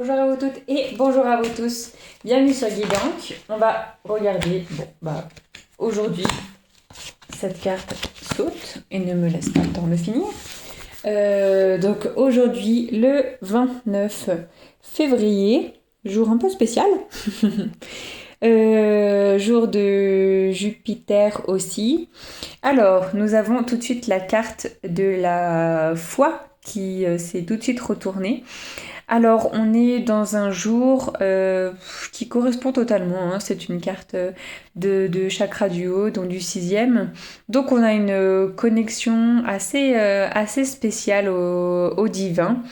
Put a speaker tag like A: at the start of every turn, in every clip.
A: Bonjour à vous toutes et bonjour à vous tous. Bienvenue sur Guidank. On va regarder, aujourd'hui, cette carte saute et ne me laisse pas le temps de finir. Donc aujourd'hui, le 29 février, jour un peu spécial, jour de Jupiter aussi. Alors, nous avons tout de suite la carte de la foi qui s'est tout de suite retournée. Alors, on est dans un jour qui correspond totalement, hein. C'est une carte de chakra du haut, donc du sixième. Donc, on a une connexion assez spéciale au divin.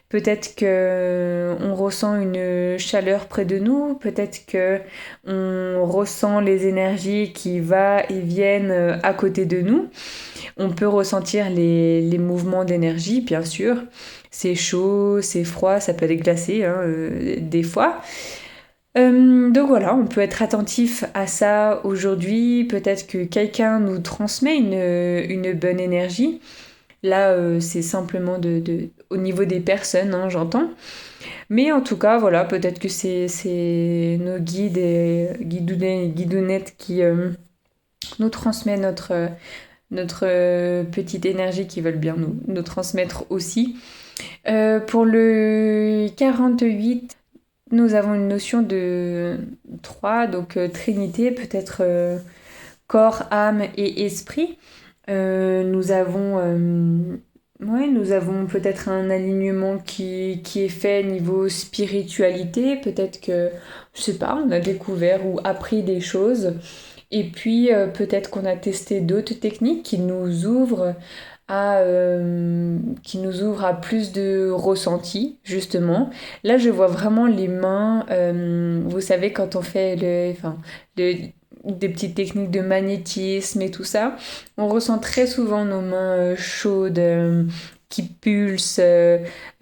A: Peut-être que on ressent une chaleur près de nous, peut-être que on ressent les énergies qui va et viennent à côté de nous. On peut ressentir les mouvements d'énergie, bien sûr. C'est chaud, c'est froid, ça peut être glacé des fois. Donc voilà, on peut être attentif à ça aujourd'hui. Peut-être que quelqu'un nous transmet une bonne énergie. Là, c'est simplement au niveau des personnes, hein, j'entends. Mais en tout cas, voilà, peut-être que c'est nos guides et guidounets et guidounettes qui nous transmettent notre petite énergie, qui veulent bien nous transmettre aussi. Pour le 48, nous avons une notion de 3, donc Trinité, peut-être corps, âme et esprit. Nous avons peut-être un alignement qui est fait niveau spiritualité. Peut-être que, je sais pas, on a découvert ou appris des choses. Et puis peut-être qu'on a testé d'autres techniques qui nous ouvrent à plus de ressenti, justement. Là, je vois vraiment les mains. Vous savez, quand on fait des petites techniques de magnétisme et tout ça, on ressent très souvent nos mains chaudes. Qui pulsent,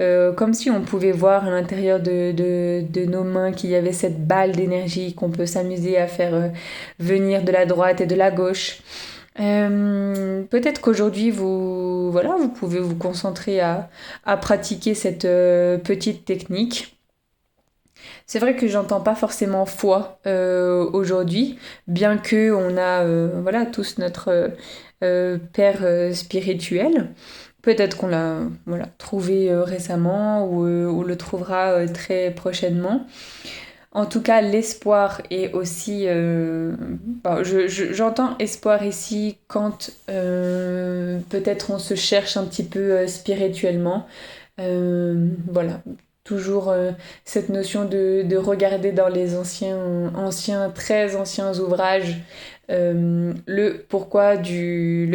A: comme si on pouvait voir à l'intérieur de nos mains qu'il y avait cette balle d'énergie qu'on peut s'amuser à faire venir de la droite et de la gauche. Peut-être qu'aujourd'hui, vous pouvez vous concentrer à pratiquer cette petite technique. C'est vrai que j'entends pas forcément foi aujourd'hui, bien que on a tous notre père spirituel. Peut-être qu'on l'a trouvé récemment ou le trouvera très prochainement. En tout cas, l'espoir est aussi... j'entends espoir ici quand peut-être on se cherche un petit peu spirituellement. Voilà, toujours cette notion de regarder dans les très anciens ouvrages le pourquoi du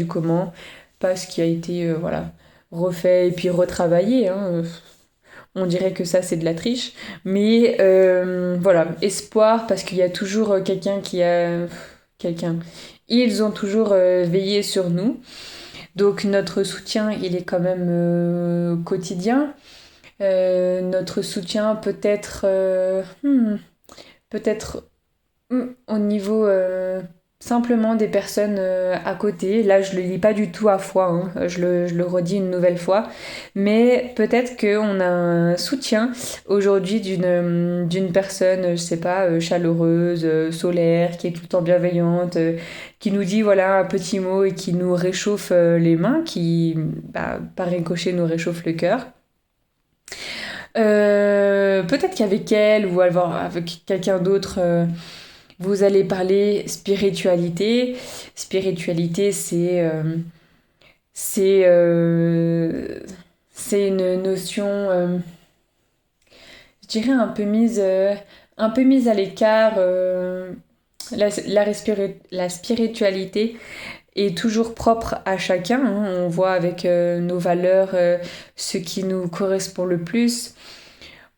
A: comment, parce qu'il a été refait et puis retravaillé, hein. On dirait que ça, c'est de la triche. Mais voilà, espoir, parce qu'il y a toujours quelqu'un qui a... Quelqu'un. Ils ont toujours veillé sur nous. Donc notre soutien, il est quand même quotidien. Notre soutien peut-être au niveau simplement des personnes à côté. Là, je le lis pas du tout à foi, hein. Je le redis une nouvelle fois. Mais peut-être qu'on a un soutien aujourd'hui d'une personne, je sais pas, chaleureuse, solaire, qui est tout le temps bienveillante, qui nous dit voilà un petit mot et qui nous réchauffe les mains, qui par ricochet nous réchauffe le cœur. Peut-être qu'avec elle ou avec quelqu'un d'autre, vous allez parler spiritualité. Spiritualité, c'est, euh, c'est une notion, je dirais, un peu mise à l'écart. La spiritualité est toujours propre à chacun, hein. On voit avec nos valeurs ce qui nous correspond le plus.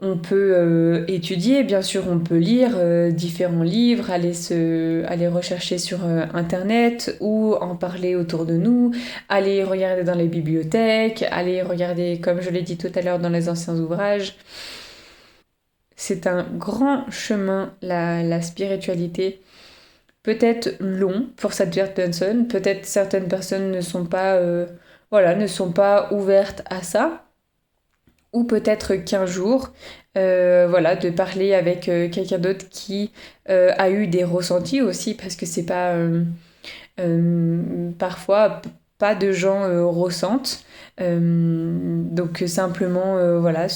A: On peut étudier, bien sûr, on peut lire différents livres, aller rechercher sur Internet ou en parler autour de nous, aller regarder dans les bibliothèques, aller regarder, comme je l'ai dit tout à l'heure, dans les anciens ouvrages. C'est un grand chemin, la spiritualité. Peut-être long pour certaines personnes, peut-être certaines personnes ne sont pas ouvertes à ça. ou peut-être 15 jours, voilà, de parler avec quelqu'un d'autre qui a eu des ressentis aussi, parce que c'est pas parfois pas de gens ressentent. Donc simplement, voilà,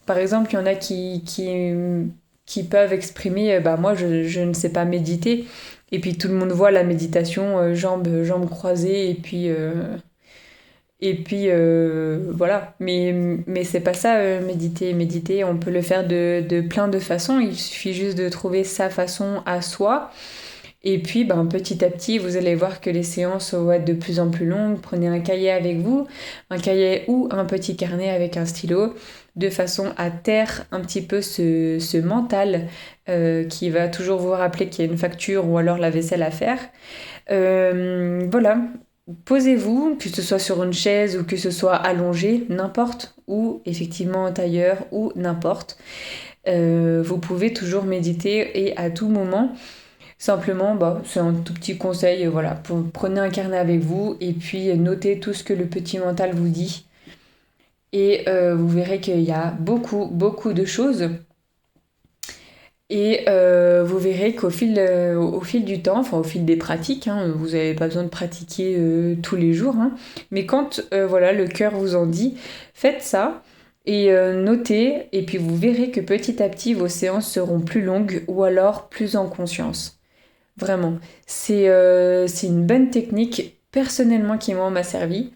A: par exemple, il y en a qui peuvent exprimer, bah moi je ne sais pas méditer, et puis tout le monde voit la méditation, jambes croisées, et puis voilà. Mais c'est pas ça, méditer. Méditer, on peut le faire de plein de façons. Il suffit juste de trouver sa façon à soi. Et puis, ben, petit à petit, vous allez voir que les séances vont être de plus en plus longues. Prenez un cahier avec vous, un cahier ou un petit carnet avec un stylo, de façon à taire un petit peu ce mental qui va toujours vous rappeler qu'il y a une facture ou alors la vaisselle à faire. Voilà, posez-vous, que ce soit sur une chaise ou que ce soit allongé, n'importe, ou effectivement en tailleur ou n'importe. Vous pouvez toujours méditer et à tout moment. Simplement, bah, c'est un tout petit conseil, voilà, prenez un carnet avec vous et puis notez tout ce que le petit mental vous dit. Et vous verrez qu'il y a beaucoup, beaucoup de choses. Et vous verrez au fil du temps, enfin au fil des pratiques, hein, vous n'avez pas besoin de pratiquer tous les jours, hein, mais quand voilà, le cœur vous en dit, faites ça et notez, et puis vous verrez que petit à petit vos séances seront plus longues ou alors plus en conscience. Vraiment, c'est une bonne technique personnellement qui moi m'a servi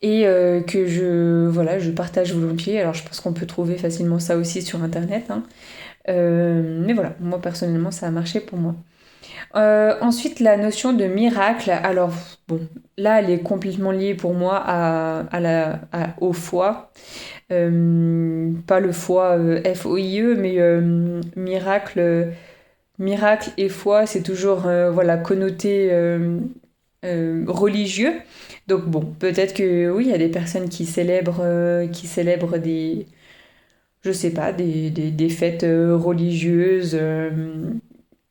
A: et que je partage volontiers. Alors je pense qu'on peut trouver facilement ça aussi sur internet, hein. Mais voilà, moi personnellement ça a marché pour moi. Ensuite, la notion de miracle. Alors bon, là elle est complètement liée pour moi au foie. Pas le foie Foie, mais miracle et foi, c'est toujours voilà, connoté religieux. Donc bon, peut-être que oui, il y a des personnes qui célèbrent des, je sais pas, des fêtes religieuses.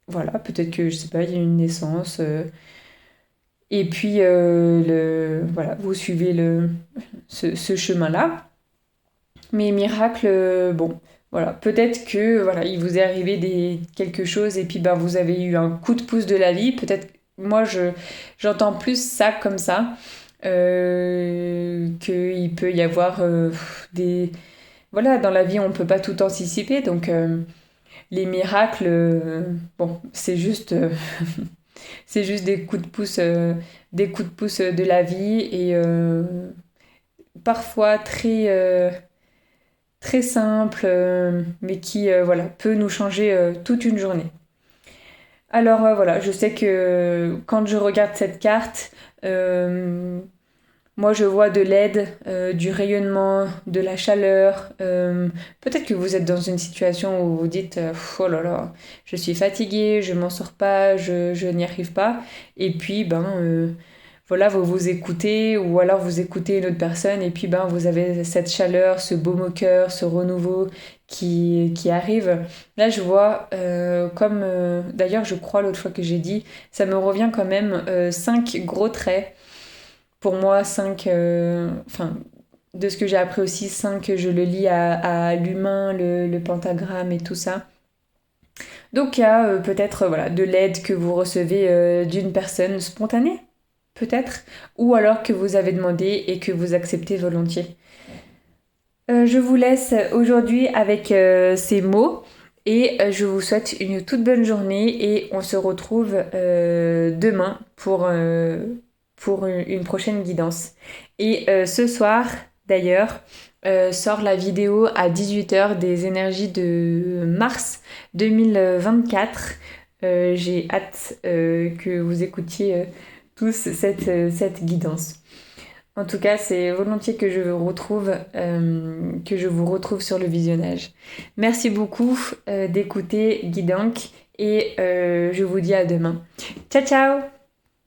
A: Voilà, peut-être que, je sais pas, il y a une naissance. Et puis, voilà, vous suivez ce chemin-là. Mais miracle, bon, voilà, peut-être que voilà, il vous est arrivé quelque chose et puis ben, vous avez eu un coup de pouce de la vie. Peut-être, moi, j'entends plus ça comme ça, qu'il peut y avoir des... Voilà, dans la vie, on ne peut pas tout anticiper, donc les miracles, bon, c'est juste des coups de pouce de la vie et parfois très simple, mais qui voilà, peut nous changer toute une journée. Alors voilà, je sais que quand je regarde cette carte, euh, moi je vois de l'aide, du rayonnement, de la chaleur. Peut-être que vous êtes dans une situation où vous dites oh là là, je suis fatiguée, je m'en sors pas, je n'y arrive pas. Et puis ben voilà, vous vous écoutez, ou alors vous écoutez une autre personne, et puis ben, vous avez cette chaleur, ce baume au cœur, ce renouveau qui arrive. Là, je vois, comme d'ailleurs, je crois l'autre fois que j'ai dit, ça me revient quand même 5 gros traits. Pour moi, 5, enfin, de ce que j'ai appris aussi, 5, je le lis à l'humain, le pentagramme et tout ça. Donc, il y a peut-être voilà, de l'aide que vous recevez d'une personne spontanée peut-être, ou alors que vous avez demandé et que vous acceptez volontiers. Je vous laisse aujourd'hui avec ces mots et je vous souhaite une toute bonne journée et on se retrouve demain pour une prochaine guidance. Et ce soir, d'ailleurs, sort la vidéo à 18h des énergies de mars 2024. J'ai hâte que vous écoutiez tous cette guidance. En tout cas, c'est volontiers que je vous retrouve sur le visionnage. Merci beaucoup d'écouter Guidank et je vous dis à demain. Ciao ciao!